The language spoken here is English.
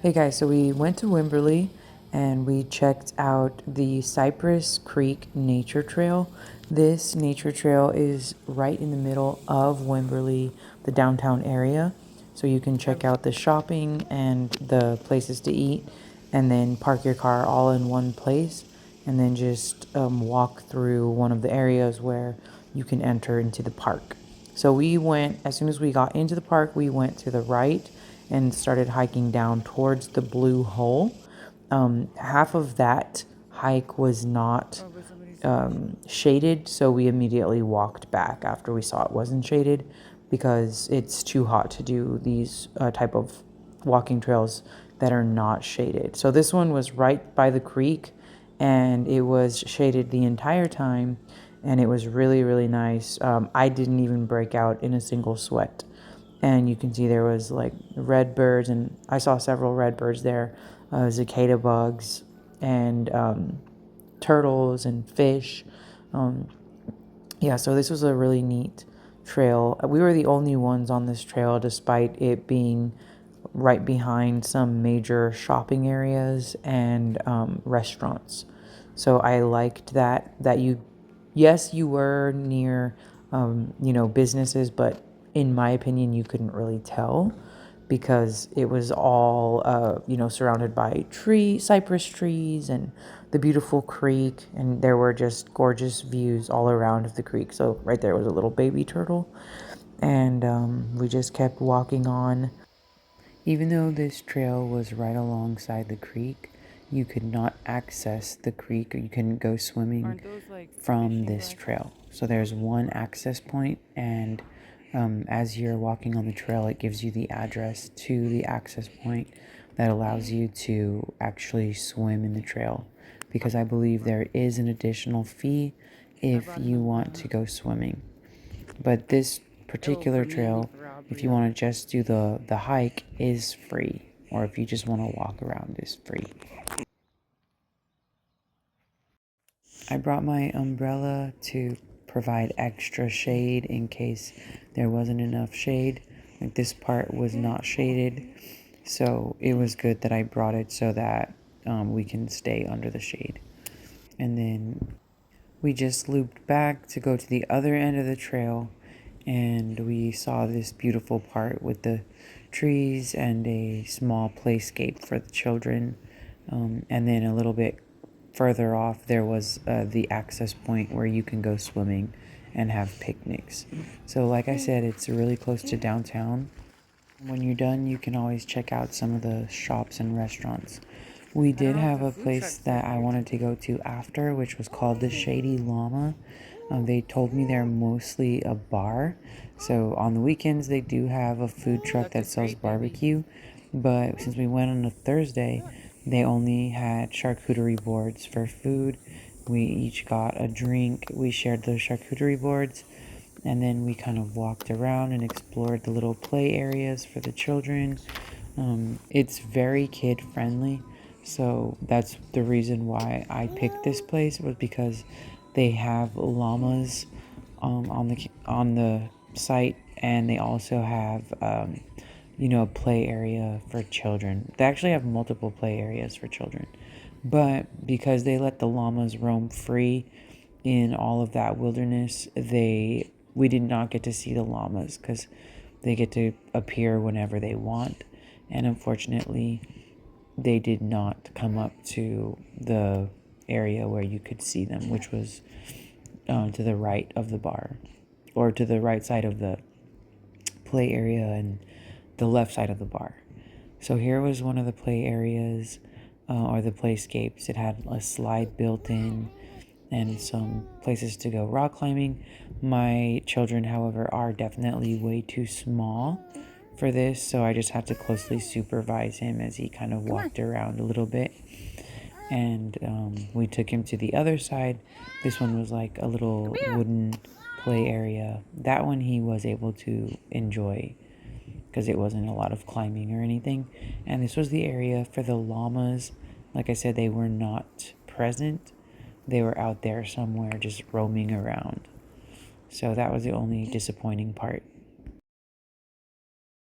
Hey guys, so we went to Wimberly and we checked out the Cypress Creek Nature Trail. This nature trail is right in the middle of Wimberly, the downtown area. So you can check out the shopping and the places to eat and then park your car all in one place and then just walk through one of the areas where you can enter into the park. So we went, as soon as we got into the park, we went to the right and started hiking down towards the Blue Hole. Half of that hike was not shaded, so we immediately walked back after we saw it wasn't shaded because it's too hot to do these type of walking trails that are not shaded. So this one was right by the creek and it was shaded the entire time and it was really, really nice. I didn't even break out in a single sweat. And you can see there was like red birds, and I saw several red birds there, cicada bugs, and turtles and fish. Um, yeah, so this was a really neat trail. We were the only ones on this trail, despite it being right behind some major shopping areas and restaurants. So I liked that you, yes, you were near, businesses, but in my opinion, you couldn't really tell because it was all, surrounded by cypress trees and the beautiful creek. And there were just gorgeous views all around of the creek. So right there was a little baby turtle. And we just kept walking on. Even though this trail was right alongside the creek, you could not access the creek or you couldn't go swimming from this trail. So there's one access point, and as you're walking on the trail, it gives you the address to the access point that allows you to actually swim in the trail. Because I believe there is an additional fee if you want to go swimming. But this particular trail, if you want to just do the hike, is free. Or if you just want to walk around, is free. I brought my umbrella to provide extra shade in case there wasn't enough shade. Like this part was not shaded, so it was good that I brought it so that we can stay under the shade. And then we just looped back to go to the other end of the trail, and we saw this beautiful part with the trees and a small playscape for the children. And then a little bit further off, there was the access point where you can go swimming and have picnics. So, like I said, it's really close to downtown. When you're done, you can always check out some of the shops and restaurants. We did have a place that I wanted to go to after, which was called the Shady Llama. They told me they're mostly a bar. So on the weekends, they do have a food truck that sells barbecue. But since we went on a Thursday, they only had charcuterie boards for food. We each got a drink. We shared those charcuterie boards. And then we kind of walked around and explored the little play areas for the children. It's very kid friendly, so that's the reason why I picked this place, was because they have llamas on the site, and they also have a play area for children. They actually have multiple play areas for children, but because they let the llamas roam free in all of that wilderness, we did not get to see the llamas because they get to appear whenever they want. And unfortunately, they did not come up to the area where you could see them, which was to the right of the bar, or to the right side of the play area and the left side of the bar. So here was one of the play areas, or the playscapes. It had a slide built in and some places to go rock climbing. My children, however, are definitely way too small for this, so I just had to closely supervise him as he kind of walked around a little bit. And we took him to the other side. This one was like a little wooden play area. That one he was able to enjoy because it wasn't a lot of climbing or anything. And this was the area for the llamas. Like I said, they were not present. They were out there somewhere just roaming around. So that was the only disappointing part.